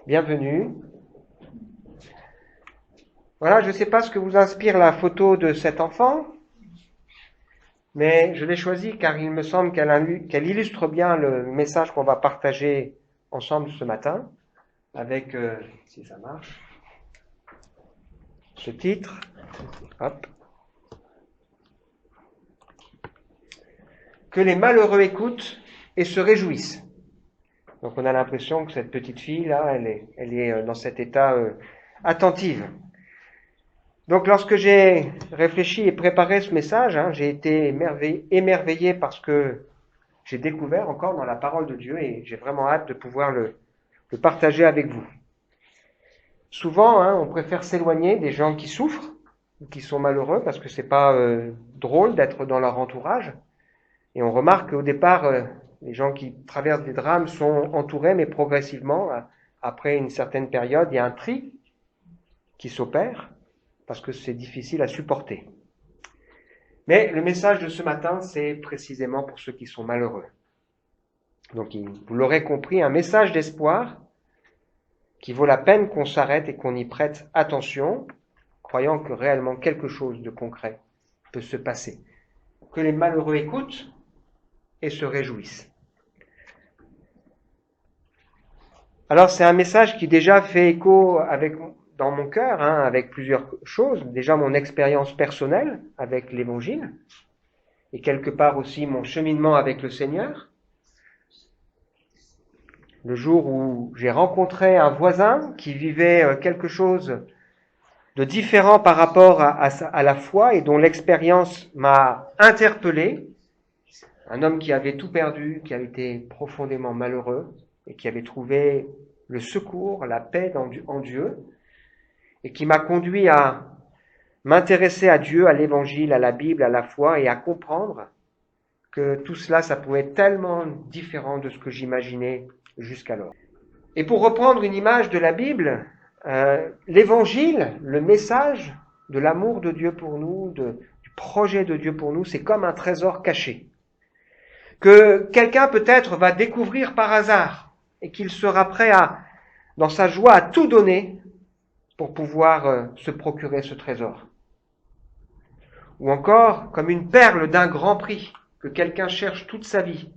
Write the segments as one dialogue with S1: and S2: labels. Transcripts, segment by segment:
S1: Bienvenue. Voilà, je ne sais pas ce que vous inspire la photo de cet enfant, mais je l'ai choisie car il me semble qu'elle illustre bien le message qu'on va partager ensemble ce matin, avec, si ça marche, ce titre. Hop. Que les malheureux écoutent et se réjouissent. Donc on a l'impression que cette petite fille là, elle est dans cet état attentive. Donc lorsque j'ai réfléchi et préparé ce message, j'ai été émerveillé parce que j'ai découvert encore dans la parole de Dieu et j'ai vraiment hâte de pouvoir le partager avec vous. Souvent, on préfère s'éloigner des gens qui souffrent ou qui sont malheureux parce que c'est pas drôle d'être dans leur entourage. Et on remarque qu'au départ, les gens qui traversent des drames sont entourés, mais progressivement, après une certaine période, il y a un tri qui s'opère parce que c'est difficile à supporter. Mais le message de ce matin, c'est précisément pour ceux qui sont malheureux. Donc, vous l'aurez compris, un message d'espoir qui vaut la peine qu'on s'arrête et qu'on y prête attention, croyant que réellement quelque chose de concret peut se passer. Que les malheureux écoutent et se réjouissent. Alors c'est un message qui déjà fait écho dans mon cœur, avec plusieurs choses. Déjà mon expérience personnelle avec l'Évangile, et quelque part aussi mon cheminement avec le Seigneur. Le jour où j'ai rencontré un voisin qui vivait quelque chose de différent par rapport à la foi et dont l'expérience m'a interpellé. Un homme qui avait tout perdu, qui avait été profondément malheureux et qui avait trouvé le secours, la paix en Dieu et qui m'a conduit à m'intéresser à Dieu, à l'Évangile, à la Bible, à la foi et à comprendre que tout cela, ça pouvait être tellement différent de ce que j'imaginais jusqu'alors. Et pour reprendre une image de la Bible, l'Évangile, le message de l'amour de Dieu pour nous, du projet de Dieu pour nous, c'est comme un trésor caché que quelqu'un peut-être va découvrir par hasard et qu'il sera prêt dans sa joie, à tout donner pour pouvoir se procurer ce trésor. Ou encore, comme une perle d'un grand prix que quelqu'un cherche toute sa vie.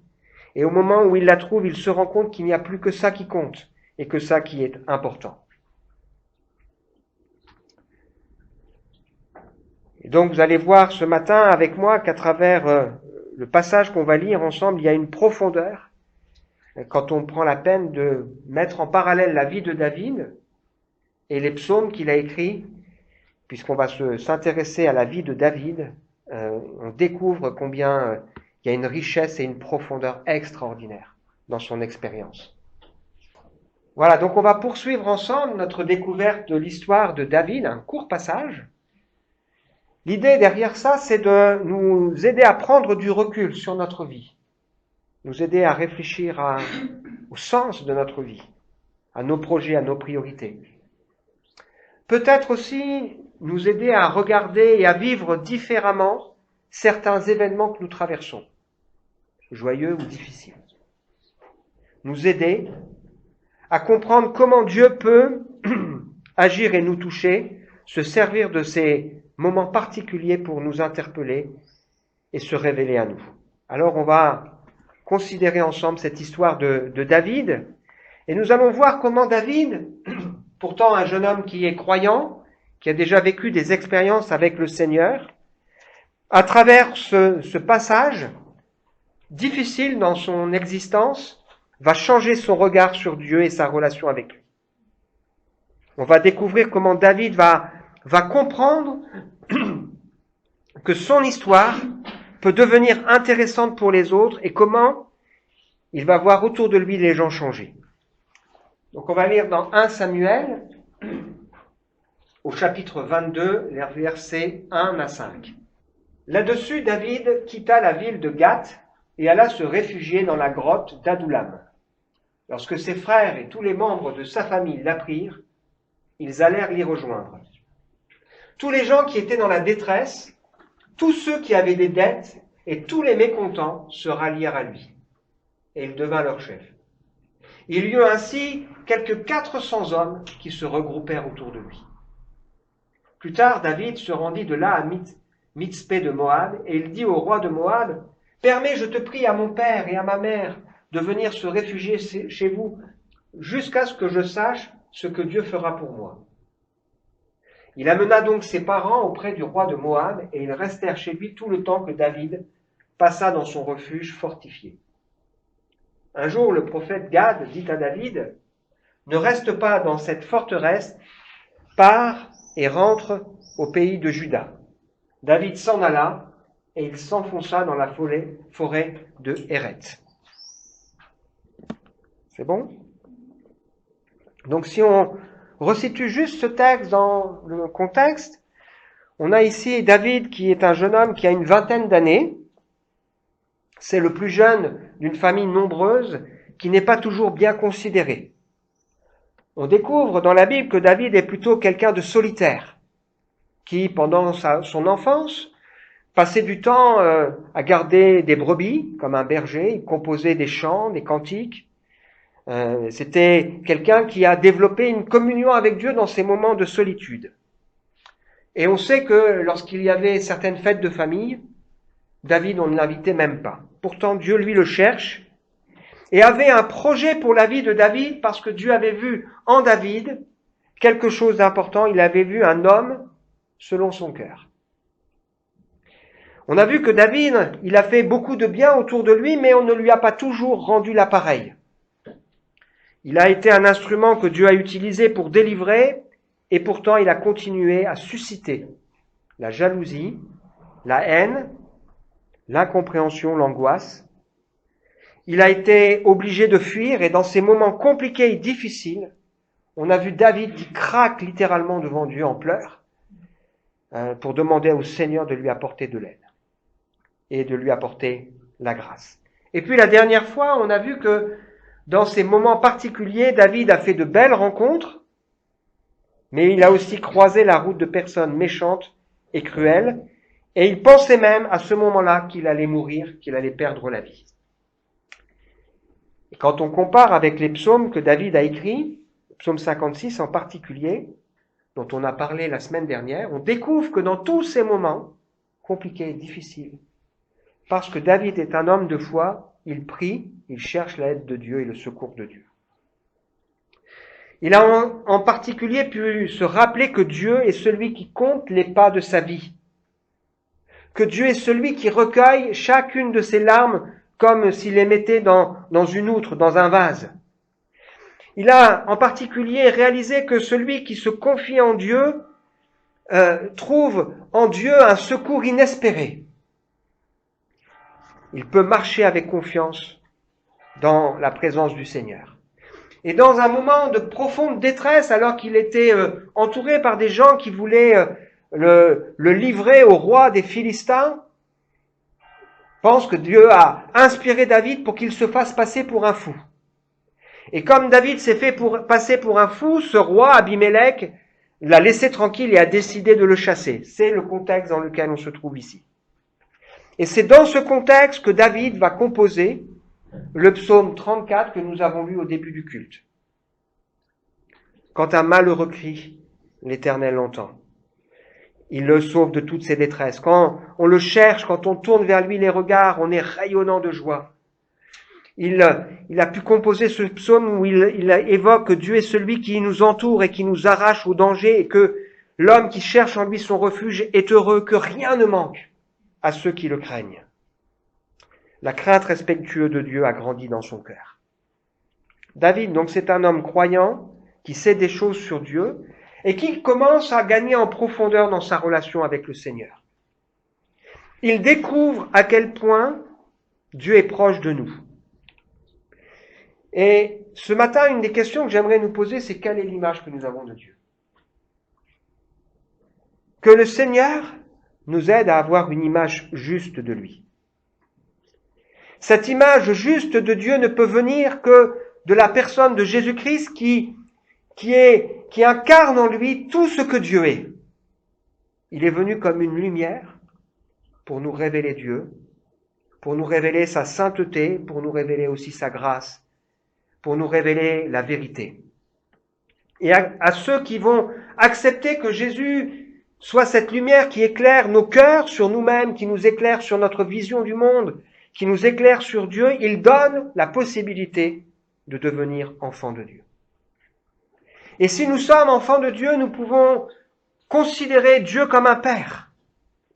S1: Et au moment où il la trouve, il se rend compte qu'il n'y a plus que ça qui compte et que ça qui est important. Et donc vous allez voir ce matin avec moi qu'à travers le passage qu'on va lire ensemble, il y a une profondeur. Quand on prend la peine de mettre en parallèle la vie de David et les psaumes qu'il a écrits, puisqu'on va s'intéresser à la vie de David, on découvre combien il y a une richesse et une profondeur extraordinaire dans son expérience. Voilà, donc on va poursuivre ensemble notre découverte de l'histoire de David, un court passage. L'idée derrière ça, c'est de nous aider à prendre du recul sur notre vie, nous aider à réfléchir au sens de notre vie, à nos projets, à nos priorités. Peut-être aussi nous aider à regarder et à vivre différemment certains événements que nous traversons, joyeux ou difficiles. Nous aider à comprendre comment Dieu peut agir et nous toucher, se servir de ces moments particuliers pour nous interpeller et se révéler à nous. Alors on va considérer ensemble cette histoire de David et nous allons voir comment David, pourtant un jeune homme qui est croyant, qui a déjà vécu des expériences avec le Seigneur, à travers ce passage difficile dans son existence, va changer son regard sur Dieu et sa relation avec lui. On va découvrir comment David va comprendre que son histoire peut devenir intéressante pour les autres et comment il va voir autour de lui les gens changer. Donc on va lire dans 1 Samuel, au chapitre 22, les versets 1 à 5. Là-dessus, David quitta la ville de Gath et alla se réfugier dans la grotte d'Adoulam. Lorsque ses frères et tous les membres de sa famille l'apprirent, ils allèrent l'y rejoindre. Tous les gens qui étaient dans la détresse, tous ceux qui avaient des dettes et tous les mécontents se rallièrent à lui. Et il devint leur chef. Il y eut ainsi quelques 400 hommes qui se regroupèrent autour de lui. Plus tard, David se rendit de là à Mitzpé de Moab, et il dit au roi de Moab, « Permets, je te prie, à mon père et à ma mère de venir se réfugier chez vous, jusqu'à ce que je sache ce que Dieu fera pour moi. » Il amena donc ses parents auprès du roi de Moab, et ils restèrent chez lui tout le temps que David passa dans son refuge fortifié. Un jour, le prophète Gad dit à David, « Ne reste pas dans cette forteresse, pars et rentre au pays de Juda. » David s'en alla, et il s'enfonça dans la forêt de Héret. C'est bon? Donc si on resitue juste ce texte dans le contexte, on a ici David qui est un jeune homme qui a une vingtaine d'années. C'est le plus jeune d'une famille nombreuse qui n'est pas toujours bien considérée. On découvre dans la Bible que David est plutôt quelqu'un de solitaire, qui, pendant son enfance, passait du temps à garder des brebis, comme un berger. Il composait des chants, des cantiques. C'était quelqu'un qui a développé une communion avec Dieu dans ses moments de solitude. Et on sait que lorsqu'il y avait certaines fêtes de famille, David, on ne l'invitait même pas. Pourtant, Dieu, lui, le cherche et avait un projet pour la vie de David parce que Dieu avait vu en David quelque chose d'important. Il avait vu un homme selon son cœur. On a vu que David, il a fait beaucoup de bien autour de lui, mais on ne lui a pas toujours rendu l'appareil. Il a été un instrument que Dieu a utilisé pour délivrer, et pourtant il a continué à susciter la jalousie, la haine, l'incompréhension, l'angoisse. Il a été obligé de fuir, et dans ces moments compliqués et difficiles, on a vu David qui craque littéralement devant Dieu en pleurs, pour demander au Seigneur de lui apporter de l'aide et de lui apporter la grâce. Et puis la dernière fois, on a vu que dans ces moments particuliers, David a fait de belles rencontres, mais il a aussi croisé la route de personnes méchantes et cruelles, et il pensait même à ce moment-là qu'il allait mourir, qu'il allait perdre la vie. Et quand on compare avec les psaumes que David a écrits, le psaume 56 en particulier, dont on a parlé la semaine dernière, on découvre que dans tous ces moments compliqués et difficiles, parce que David est un homme de foi, il prie, il cherche l'aide de Dieu et le secours de Dieu. Il a en particulier pu se rappeler que Dieu est celui qui compte les pas de sa vie, que Dieu est celui qui recueille chacune de ses larmes comme s'il les mettait dans une outre, dans un vase. Il a en particulier réalisé que celui qui se confie en Dieu trouve en Dieu un secours inespéré. Il peut marcher avec confiance dans la présence du Seigneur. Et dans un moment de profonde détresse, alors qu'il était entouré par des gens qui voulaient le livrer au roi des Philistins, pense que Dieu a inspiré David pour qu'il se fasse passer pour un fou. Et comme David s'est fait passer pour un fou, ce roi Abimélec l'a laissé tranquille et a décidé de le chasser. C'est le contexte dans lequel on se trouve ici. Et c'est dans ce contexte que David va composer le psaume 34 que nous avons lu au début du culte. Quand un malheureux crie, l'Éternel l'entend. Il le sauve de toutes ses détresses. Quand on le cherche, quand on tourne vers lui les regards, on est rayonnant de joie. Il a pu composer ce psaume où il évoque que Dieu est celui qui nous entoure et qui nous arrache au danger et que l'homme qui cherche en lui son refuge est heureux, que rien ne manque à ceux qui le craignent. La crainte respectueuse de Dieu a grandi dans son cœur. David, donc, c'est un homme croyant qui sait des choses sur Dieu et qui commence à gagner en profondeur dans sa relation avec le Seigneur. Il découvre à quel point Dieu est proche de nous. Et ce matin, une des questions que j'aimerais nous poser, c'est quelle est l'image que nous avons de Dieu? Que le Seigneur nous aide à avoir une image juste de lui. Cette image juste de Dieu ne peut venir que de la personne de Jésus-Christ qui incarne en lui tout ce que Dieu est. Il est venu comme une lumière pour nous révéler Dieu, pour nous révéler sa sainteté, pour nous révéler aussi sa grâce, pour nous révéler la vérité. Et à ceux qui vont accepter que Jésus soit cette lumière qui éclaire nos cœurs sur nous-mêmes, qui nous éclaire sur notre vision du monde, qui nous éclaire sur Dieu, il donne la possibilité de devenir enfants de Dieu. Et si nous sommes enfants de Dieu, nous pouvons considérer Dieu comme un Père,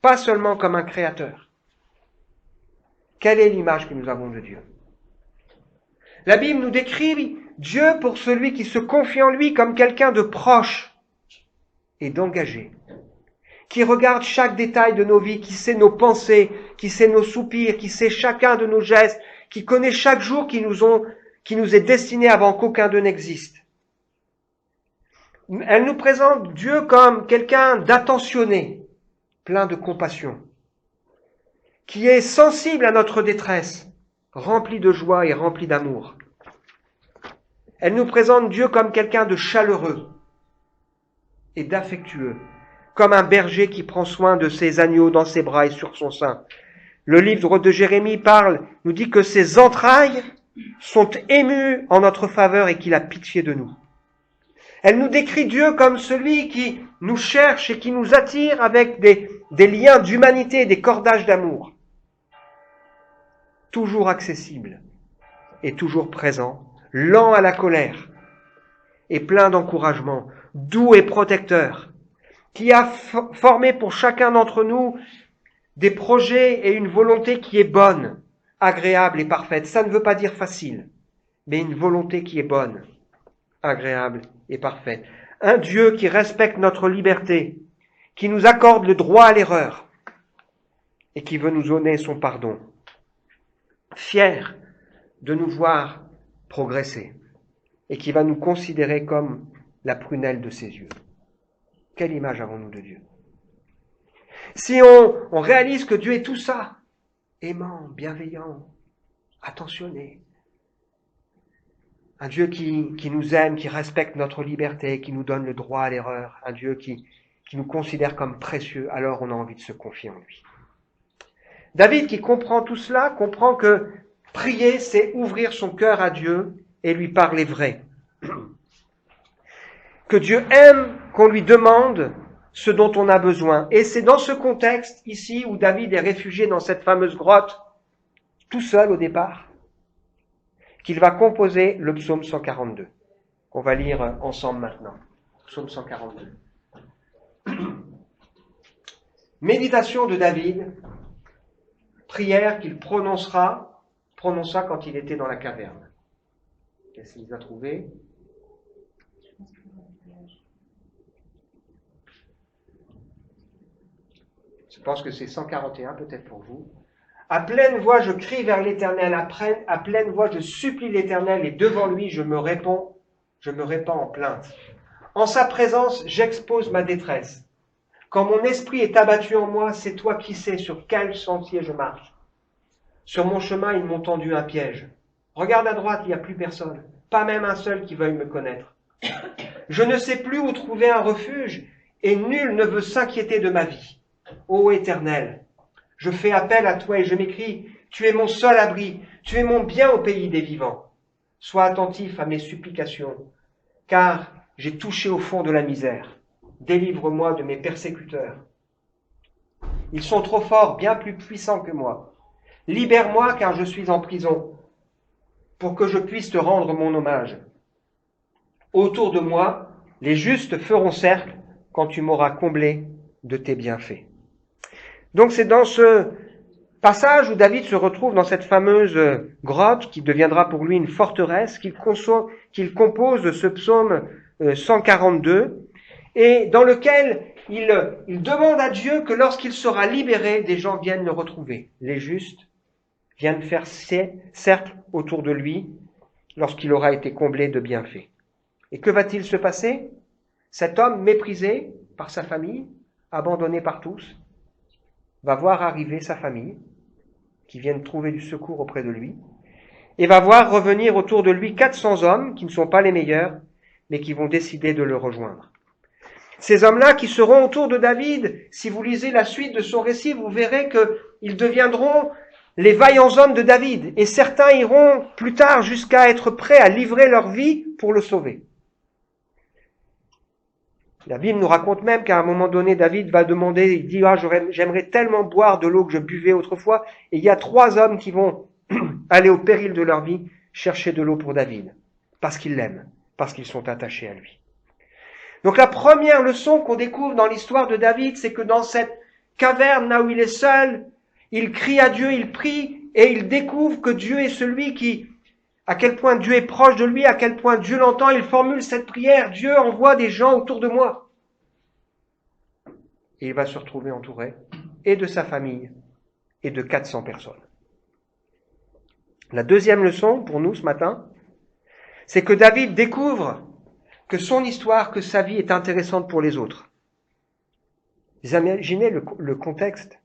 S1: pas seulement comme un Créateur. Quelle est l'image que nous avons de Dieu? La Bible nous décrit Dieu pour celui qui se confie en lui comme quelqu'un de proche et d'engagé, qui regarde chaque détail de nos vies, qui sait nos pensées, qui sait nos soupirs, qui sait chacun de nos gestes, qui connaît chaque jour qui nous est destiné avant qu'aucun d'eux n'existe. Elle nous présente Dieu comme quelqu'un d'attentionné, plein de compassion, qui est sensible à notre détresse, rempli de joie et rempli d'amour. Elle nous présente Dieu comme quelqu'un de chaleureux et d'affectueux, comme un berger qui prend soin de ses agneaux dans ses bras et sur son sein. Le livre de Jérémie nous dit que ses entrailles sont émues en notre faveur et qu'il a pitié de nous. Elle nous décrit Dieu comme celui qui nous cherche et qui nous attire avec des liens d'humanité, des cordages d'amour. Toujours accessible et toujours présent, lent à la colère et plein d'encouragement, doux et protecteur, qui a formé pour chacun d'entre nous des projets et une volonté qui est bonne, agréable et parfaite. Ça ne veut pas dire facile, mais une volonté qui est bonne, agréable et parfaite. Un Dieu qui respecte notre liberté, qui nous accorde le droit à l'erreur et qui veut nous donner son pardon. Fier de nous voir progresser et qui va nous considérer comme la prunelle de ses yeux. Quelle image avons-nous de Dieu? Si on réalise que Dieu est tout ça, aimant, bienveillant, attentionné, un Dieu qui nous aime, qui respecte notre liberté, qui nous donne le droit à l'erreur, un Dieu qui nous considère comme précieux, alors on a envie de se confier en lui. David, qui comprend tout cela, comprend que prier, c'est ouvrir son cœur à Dieu et lui parler vrai. Que Dieu aime qu'on lui demande ce dont on a besoin. Et c'est dans ce contexte ici où David est réfugié dans cette fameuse grotte, tout seul au départ, qu'il va composer le psaume 142, qu'on va lire ensemble maintenant. Psaume 142. Méditation de David, prière qu'il prononça quand il était dans la caverne. Qu'est-ce qu'il a trouvé? Je pense que c'est 141 peut-être pour vous. À pleine voix, je crie vers l'Éternel, à pleine voix, je supplie l'Éternel, et devant lui, je me répands en plainte. En sa présence, j'expose ma détresse. Quand mon esprit est abattu en moi, c'est toi qui sais sur quel sentier je marche. Sur mon chemin, ils m'ont tendu un piège. Regarde à droite, il n'y a plus personne, pas même un seul qui veuille me connaître. Je ne sais plus où trouver un refuge, et nul ne veut s'inquiéter de ma vie. Ô Éternel, je fais appel à toi et je m'écrie, tu es mon seul abri, tu es mon bien au pays des vivants. Sois attentif à mes supplications, car j'ai touché au fond de la misère. Délivre-moi de mes persécuteurs. Ils sont trop forts, bien plus puissants que moi. Libère-moi, car je suis en prison, pour que je puisse te rendre mon hommage. Autour de moi, les justes feront cercle quand tu m'auras comblé de tes bienfaits. Donc c'est dans ce passage où David se retrouve dans cette fameuse grotte qui deviendra pour lui une forteresse, qu'il compose ce psaume 142 et dans lequel il demande à Dieu que lorsqu'il sera libéré, des gens viennent le retrouver. Les justes viennent faire cercle autour de lui lorsqu'il aura été comblé de bienfaits. Et que va-t-il se passer? Cet homme méprisé par sa famille, abandonné par tous, va voir arriver sa famille, qui viennent trouver du secours auprès de lui, et va voir revenir autour de lui 400 hommes qui ne sont pas les meilleurs, mais qui vont décider de le rejoindre. Ces hommes-là qui seront autour de David, si vous lisez la suite de son récit, vous verrez qu'ils deviendront les vaillants hommes de David, et certains iront plus tard jusqu'à être prêts à livrer leur vie pour le sauver. La Bible nous raconte même qu'à un moment donné, David va demander, il dit, j'aimerais tellement boire de l'eau que je buvais autrefois, et il y a 3 hommes qui vont aller au péril de leur vie chercher de l'eau pour David, parce qu'ils l'aiment, parce qu'ils sont attachés à lui. Donc la première leçon qu'on découvre dans l'histoire de David, c'est que dans cette caverne là où il est seul, il crie à Dieu, il prie, et il découvre que Dieu est celui qui, à quel point Dieu est proche de lui, à quel point Dieu l'entend, il formule cette prière, Dieu envoie des gens autour de moi. Et il va se retrouver entouré, et de sa famille, et de 400 personnes. La deuxième leçon pour nous ce matin, c'est que David découvre que son histoire, que sa vie est intéressante pour les autres. Vous imaginez le contexte.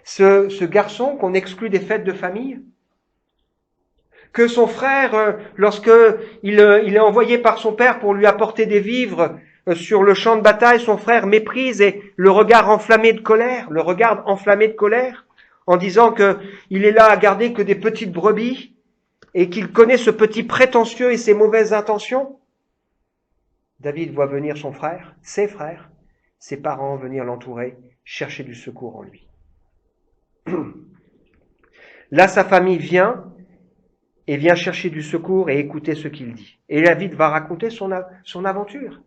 S1: Ce garçon qu'on exclut des fêtes de famille, que son frère, lorsqu'il est envoyé par son père pour lui apporter des vivres sur le champ de bataille, son frère méprise et le regarde enflammé de colère, en disant qu'il est là à garder que des petites brebis et qu'il connaît ce petit prétentieux et ses mauvaises intentions. David voit venir son frère, ses frères, ses parents venir l'entourer, chercher du secours en lui. Là, sa famille vient chercher du secours et écouter ce qu'il dit. Et David va raconter son aventure.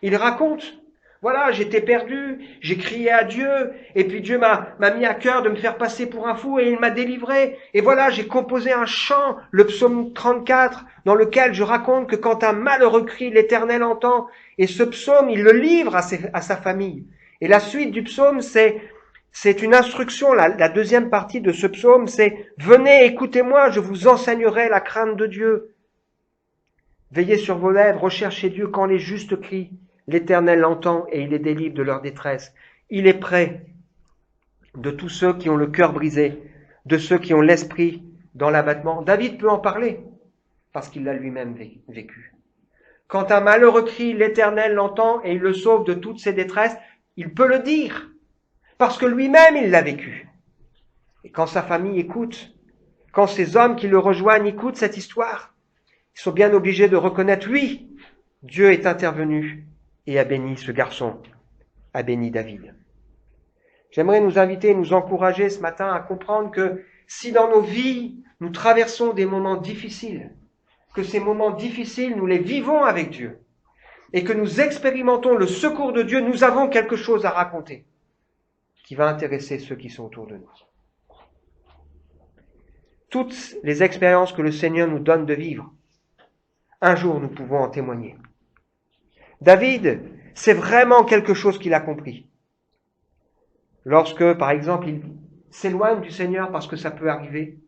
S1: Il raconte, voilà, j'étais perdu, j'ai crié à Dieu, et puis Dieu m'a mis à cœur de me faire passer pour un fou, et il m'a délivré. Et voilà, j'ai composé un chant, le psaume 34, dans lequel je raconte que quand un malheureux crie, l'Éternel entend. Et ce psaume, il le livre à sa famille. Et la suite du psaume, c'est une instruction, la deuxième partie de ce psaume, c'est « Venez, écoutez-moi, je vous enseignerai la crainte de Dieu. Veillez sur vos lèvres, recherchez Dieu quand les justes crient. L'Éternel l'entend et il les délivre de leur détresse. Il est près de tous ceux qui ont le cœur brisé, de ceux qui ont l'esprit dans l'abattement. » David peut en parler, parce qu'il l'a lui-même vécu. Quand un malheureux crie, l'Éternel l'entend et il le sauve de toutes ses détresses, il peut le dire, parce que lui-même il l'a vécu. Et quand sa famille écoute, quand ces hommes qui le rejoignent écoutent cette histoire, ils sont bien obligés de reconnaître, oui, Dieu est intervenu et a béni ce garçon, a béni David. J'aimerais nous inviter, nous encourager ce matin à comprendre que si dans nos vies, nous traversons des moments difficiles, que ces moments difficiles, nous les vivons avec Dieu, et que nous expérimentons le secours de Dieu, nous avons quelque chose à raconter qui va intéresser ceux qui sont autour de nous. Toutes les expériences que le Seigneur nous donne de vivre, un jour nous pouvons en témoigner. David, c'est vraiment quelque chose qu'il a compris. Lorsque, par exemple, il s'éloigne du Seigneur parce que ça peut arriver,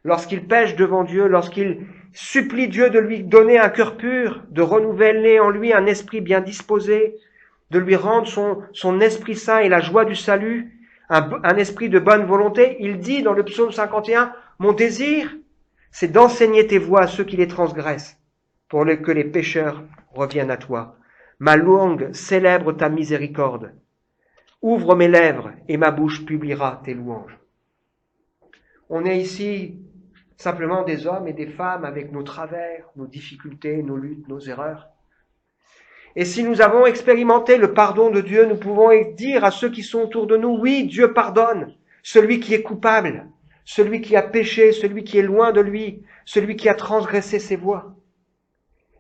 S1: lorsqu'il pèche devant Dieu, lorsqu'il supplie Dieu de lui donner un cœur pur, de renouveler en lui un esprit bien disposé, de lui rendre son Esprit Saint et la joie du salut, un esprit de bonne volonté, il dit dans le psaume 51, « Mon désir, c'est d'enseigner tes voies à ceux qui les transgressent, pour que les pécheurs reviennent à toi. Ma langue célèbre ta miséricorde. Ouvre mes lèvres et ma bouche publiera tes louanges. » On est ici simplement des hommes et des femmes avec nos travers, nos difficultés, nos luttes, nos erreurs. Et si nous avons expérimenté le pardon de Dieu, nous pouvons dire à ceux qui sont autour de nous, oui, Dieu pardonne celui qui est coupable, celui qui a péché, celui qui est loin de lui, celui qui a transgressé ses voies.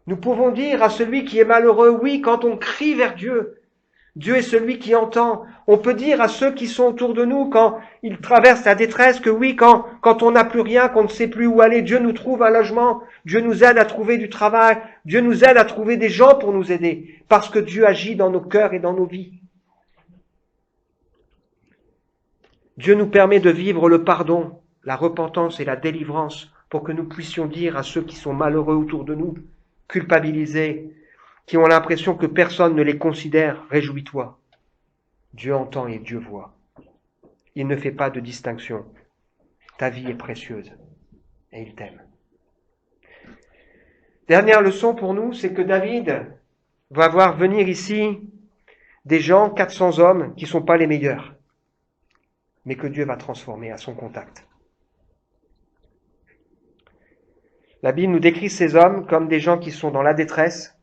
S1: Nous pouvons dire à celui qui est malheureux, oui, quand on crie vers Dieu, Dieu est celui qui entend. On peut dire à ceux qui sont autour de nous, quand ils traversent la détresse, que oui, quand on n'a plus rien, qu'on ne sait plus où aller, Dieu nous trouve un logement, Dieu nous aide à trouver du travail, Dieu nous aide à trouver des gens pour nous aider, parce que Dieu agit dans nos cœurs et dans nos vies. Dieu nous permet de vivre le pardon, la repentance et la délivrance, pour que nous puissions dire à ceux qui sont malheureux autour de nous, culpabilisés, qui ont l'impression que personne ne les considère, réjouis-toi. Dieu entend et Dieu voit. Il ne fait pas de distinction. Ta vie est précieuse et il t'aime. Dernière leçon pour nous, c'est que David va voir venir ici des gens, 400 hommes, qui ne sont pas les meilleurs, mais que Dieu va transformer à son contact. La Bible nous décrit ces hommes comme des gens qui sont dans la détresse,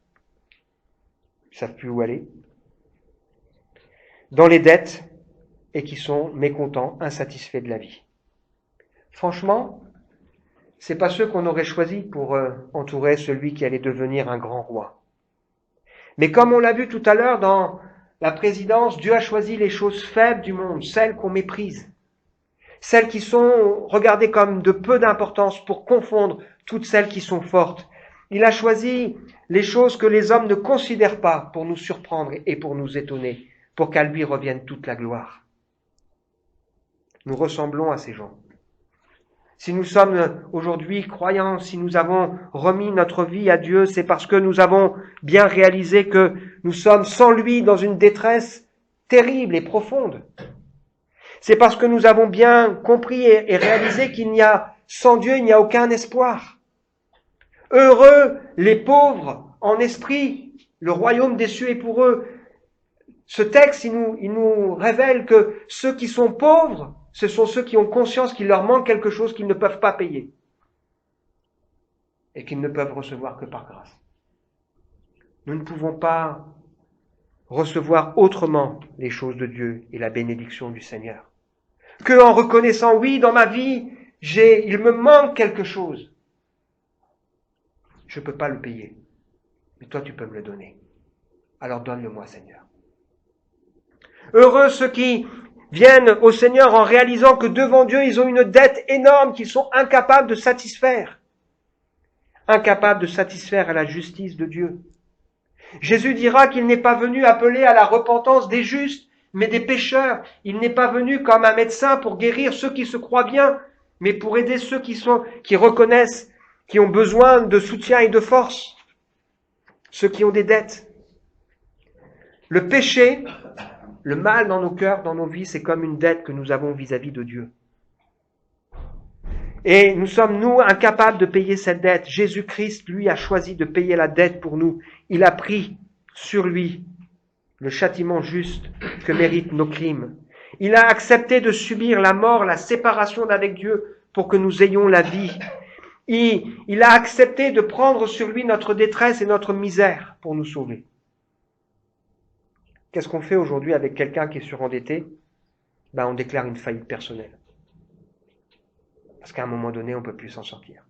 S1: ils ne savent plus où aller, dans les dettes et qui sont mécontents, insatisfaits de la vie. Franchement, c'est pas ceux qu'on aurait choisis pour entourer celui qui allait devenir un grand roi. Mais comme on l'a vu tout à l'heure dans la présidence, Dieu a choisi les choses faibles du monde, celles qu'on méprise, celles qui sont regardées comme de peu d'importance pour confondre toutes celles qui sont fortes. Il a choisi les choses que les hommes ne considèrent pas pour nous surprendre et pour nous étonner, pour qu'à lui revienne toute la gloire. Nous ressemblons à ces gens. Si nous sommes aujourd'hui croyants, si nous avons remis notre vie à Dieu, c'est parce que nous avons bien réalisé que nous sommes sans lui dans une détresse terrible et profonde. C'est parce que nous avons bien compris et réalisé qu'il n'y a, sans Dieu, il n'y a aucun espoir. Heureux les pauvres en esprit, le royaume des cieux est pour eux. Ce texte, il nous révèle que ceux qui sont pauvres, ce sont ceux qui ont conscience qu'il leur manque quelque chose qu'ils ne peuvent pas payer et qu'ils ne peuvent recevoir que par grâce. Nous ne pouvons pas recevoir autrement les choses de Dieu et la bénédiction du Seigneur que en reconnaissant, oui, dans ma vie, il me manque quelque chose. Je ne peux pas le payer, mais toi tu peux me le donner. Alors donne-le-moi, Seigneur. Heureux ceux qui viennent au Seigneur en réalisant que devant Dieu, ils ont une dette énorme qu'ils sont incapables de satisfaire. Incapables de satisfaire à la justice de Dieu. Jésus dira qu'il n'est pas venu appeler à la repentance des justes, mais des pécheurs. Il n'est pas venu comme un médecin pour guérir ceux qui se croient bien, mais pour aider ceux qui reconnaissent, qui ont besoin de soutien et de force. Ceux qui ont des dettes. Le péché, le mal dans nos cœurs, dans nos vies, c'est comme une dette que nous avons vis-à-vis de Dieu. Et nous sommes, nous, incapables de payer cette dette. Jésus-Christ, lui, a choisi de payer la dette pour nous. Il a pris sur lui le châtiment juste que méritent nos crimes. Il a accepté de subir la mort, la séparation d'avec Dieu pour que nous ayons la vie. Il a accepté de prendre sur lui notre détresse et notre misère pour nous sauver. Qu'est-ce qu'on fait aujourd'hui avec quelqu'un qui est surendetté? On déclare une faillite personnelle. Parce qu'à un moment donné, on ne peut plus s'en sortir.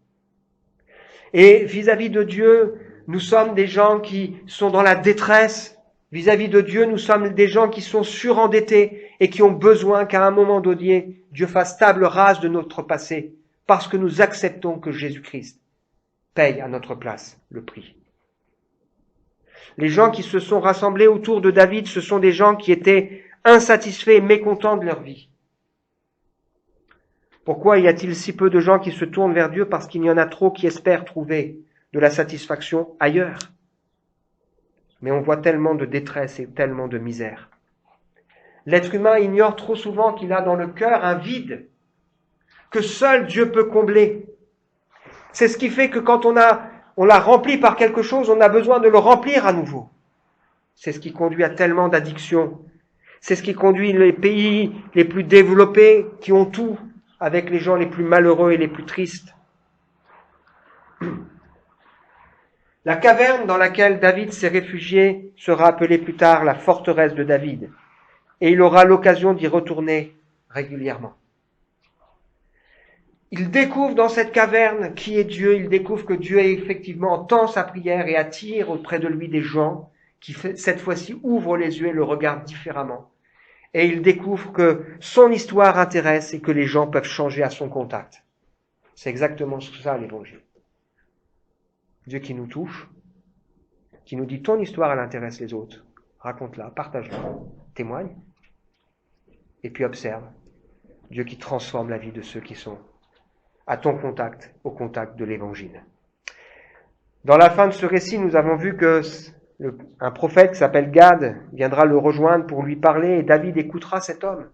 S1: Et vis-à-vis de Dieu, nous sommes des gens qui sont dans la détresse. Vis-à-vis de Dieu, nous sommes des gens qui sont surendettés et qui ont besoin qu'à un moment donné, Dieu fasse table rase de notre passé, parce que nous acceptons que Jésus-Christ paye à notre place le prix. Les gens qui se sont rassemblés autour de David, ce sont des gens qui étaient insatisfaits et mécontents de leur vie. Pourquoi y a-t-il si peu de gens qui se tournent vers Dieu? Parce qu'il y en a trop qui espèrent trouver de la satisfaction ailleurs. Mais on voit tellement de détresse et tellement de misère. L'être humain ignore trop souvent qu'il a dans le cœur un vide que seul Dieu peut combler. C'est ce qui fait que quand on l'a rempli par quelque chose, on a besoin de le remplir à nouveau. C'est ce qui conduit à tellement d'addictions. C'est ce qui conduit les pays les plus développés qui ont tout avec les gens les plus malheureux et les plus tristes. La caverne dans laquelle David s'est réfugié sera appelée plus tard la forteresse de David, et il aura l'occasion d'y retourner régulièrement. Il découvre dans cette caverne qui est Dieu, il découvre que Dieu effectivement entend sa prière et attire auprès de lui des gens qui cette fois-ci ouvrent les yeux et le regardent différemment. Et il découvre que son histoire intéresse et que les gens peuvent changer à son contact. C'est exactement ça l'évangile. Dieu qui nous touche, qui nous dit ton histoire elle intéresse les autres, raconte-la, partage-la, témoigne, et puis observe. Dieu qui transforme la vie de ceux qui sont à ton contact, au contact de l'évangile. Dans la fin de ce récit, nous avons vu que un prophète qui s'appelle Gad viendra le rejoindre pour lui parler et David écoutera cet homme.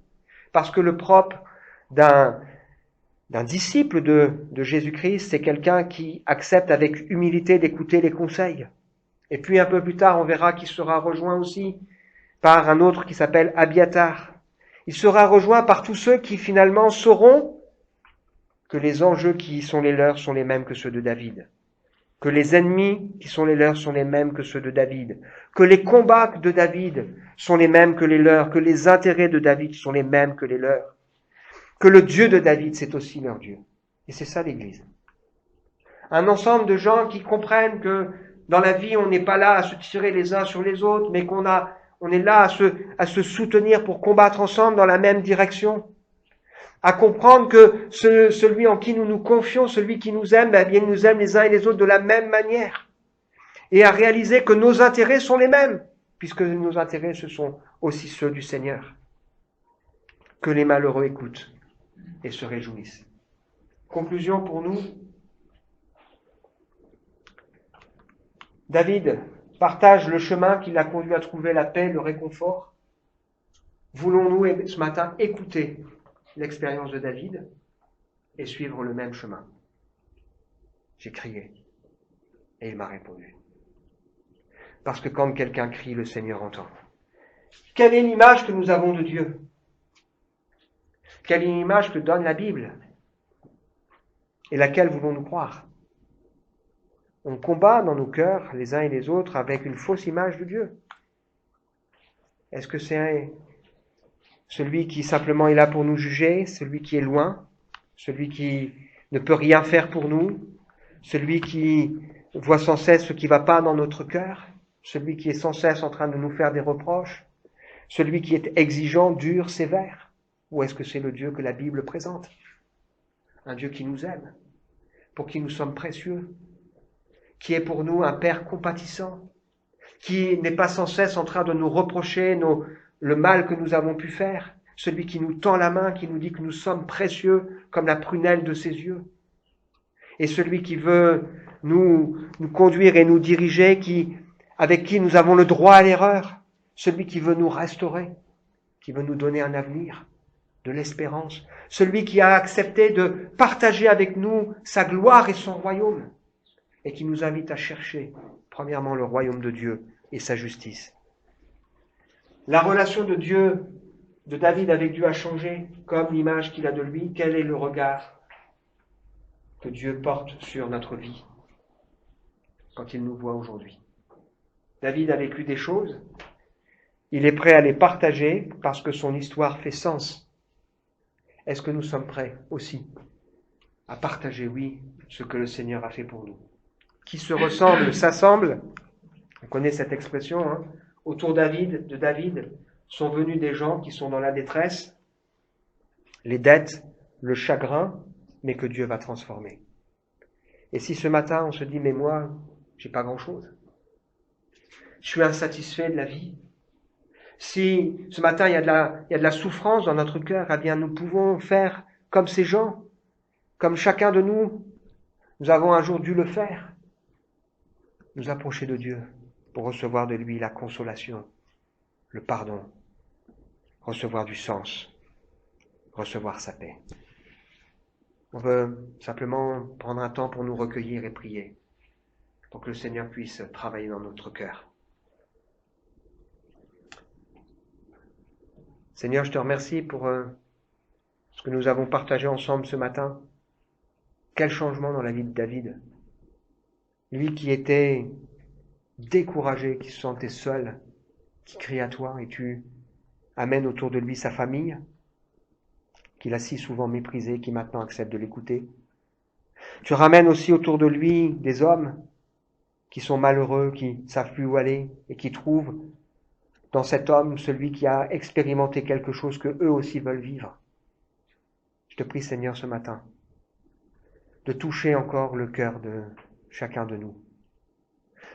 S1: Parce que le propre d'un disciple de Jésus-Christ, c'est quelqu'un qui accepte avec humilité d'écouter les conseils. Et puis un peu plus tard, on verra qu'il sera rejoint aussi par un autre qui s'appelle Abiatar. Il sera rejoint par tous ceux qui finalement sauront que les enjeux qui sont les leurs sont les mêmes que ceux de David, que les ennemis qui sont les leurs sont les mêmes que ceux de David, que les combats de David sont les mêmes que les leurs, que les intérêts de David sont les mêmes que les leurs, que le Dieu de David, c'est aussi leur Dieu. Et c'est ça l'Église. Un ensemble de gens qui comprennent que dans la vie, on n'est pas là à se tirer les uns sur les autres, mais on est là à se soutenir pour combattre ensemble dans la même direction. À comprendre que celui en qui nous nous confions, celui qui nous aime, eh bien, il nous aime les uns et les autres de la même manière. Et à réaliser que nos intérêts sont les mêmes, puisque nos intérêts, ce sont aussi ceux du Seigneur. Que les malheureux écoutent et se réjouissent. Conclusion pour nous. David partage le chemin qui l'a conduit à trouver la paix, le réconfort. Voulons-nous ce matin écouter l'expérience de David et suivre le même chemin? J'ai crié et il m'a répondu. Parce que quand quelqu'un crie, le Seigneur entend. Quelle est l'image que nous avons de Dieu? Quelle est l'image que donne la Bible? Et laquelle voulons-nous croire? On combat dans nos cœurs, les uns et les autres, avec une fausse image de Dieu. Est-ce que c'est celui qui simplement est là pour nous juger, celui qui est loin, celui qui ne peut rien faire pour nous, celui qui voit sans cesse ce qui ne va pas dans notre cœur, celui qui est sans cesse en train de nous faire des reproches, celui qui est exigeant, dur, sévère? Ou est-ce que c'est le Dieu que la Bible présente? Un Dieu qui nous aime, pour qui nous sommes précieux, qui est pour nous un Père compatissant, qui n'est pas sans cesse en train de nous reprocher le mal que nous avons pu faire, celui qui nous tend la main, qui nous dit que nous sommes précieux comme la prunelle de ses yeux, et celui qui veut nous conduire et nous diriger, avec qui nous avons le droit à l'erreur, celui qui veut nous restaurer, qui veut nous donner un avenir, de l'espérance, celui qui a accepté de partager avec nous sa gloire et son royaume, et qui nous invite à chercher, premièrement, le royaume de Dieu et sa justice. La relation de Dieu, de David avec Dieu a changé, comme l'image qu'il a de lui. Quel est le regard que Dieu porte sur notre vie quand il nous voit aujourd'hui? David a vécu des choses, il est prêt à les partager parce que son histoire fait sens. Est-ce que nous sommes prêts aussi à partager, oui, ce que le Seigneur a fait pour nous? Qui se ressemble, s'assemble. On connaît cette expression, hein. Autour de David, sont venus des gens qui sont dans la détresse, les dettes, le chagrin, mais que Dieu va transformer. Et si ce matin on se dit, mais moi, j'ai pas grand-chose, je suis insatisfait de la vie, si ce matin il y a de la souffrance dans notre cœur, eh bien nous pouvons faire comme ces gens, comme chacun de nous, nous avons un jour dû le faire, nous approcher de Dieu pour recevoir de lui la consolation, le pardon, recevoir du sens, recevoir sa paix. On veut simplement prendre un temps pour nous recueillir et prier, pour que le Seigneur puisse travailler dans notre cœur. Seigneur, je te remercie pour ce que nous avons partagé ensemble ce matin. Quel changement dans la vie de David. Lui qui était découragé, qui se sentait seul, qui crie à toi, et tu amènes autour de lui sa famille, qu'il a si souvent méprisé, qui maintenant accepte de l'écouter. Tu ramènes aussi autour de lui des hommes qui sont malheureux, qui ne savent plus où aller, et qui trouvent dans cet homme celui qui a expérimenté quelque chose que eux aussi veulent vivre. Je te prie, Seigneur, ce matin, de toucher encore le cœur de chacun de nous,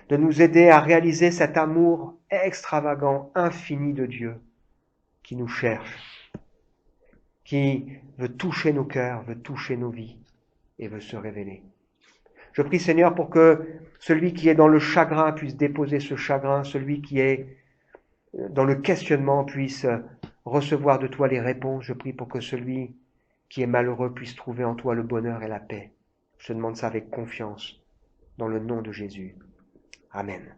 S1: de nous aider à réaliser cet amour extravagant, infini de Dieu, qui nous cherche, qui veut toucher nos cœurs, veut toucher nos vies et veut se révéler. Je prie, Seigneur, pour que celui qui est dans le chagrin puisse déposer ce chagrin, celui qui est dans le questionnement puisse recevoir de toi les réponses. Je prie pour que celui qui est malheureux puisse trouver en toi le bonheur et la paix. Je demande ça avec confiance, dans le nom de Jésus. Amen.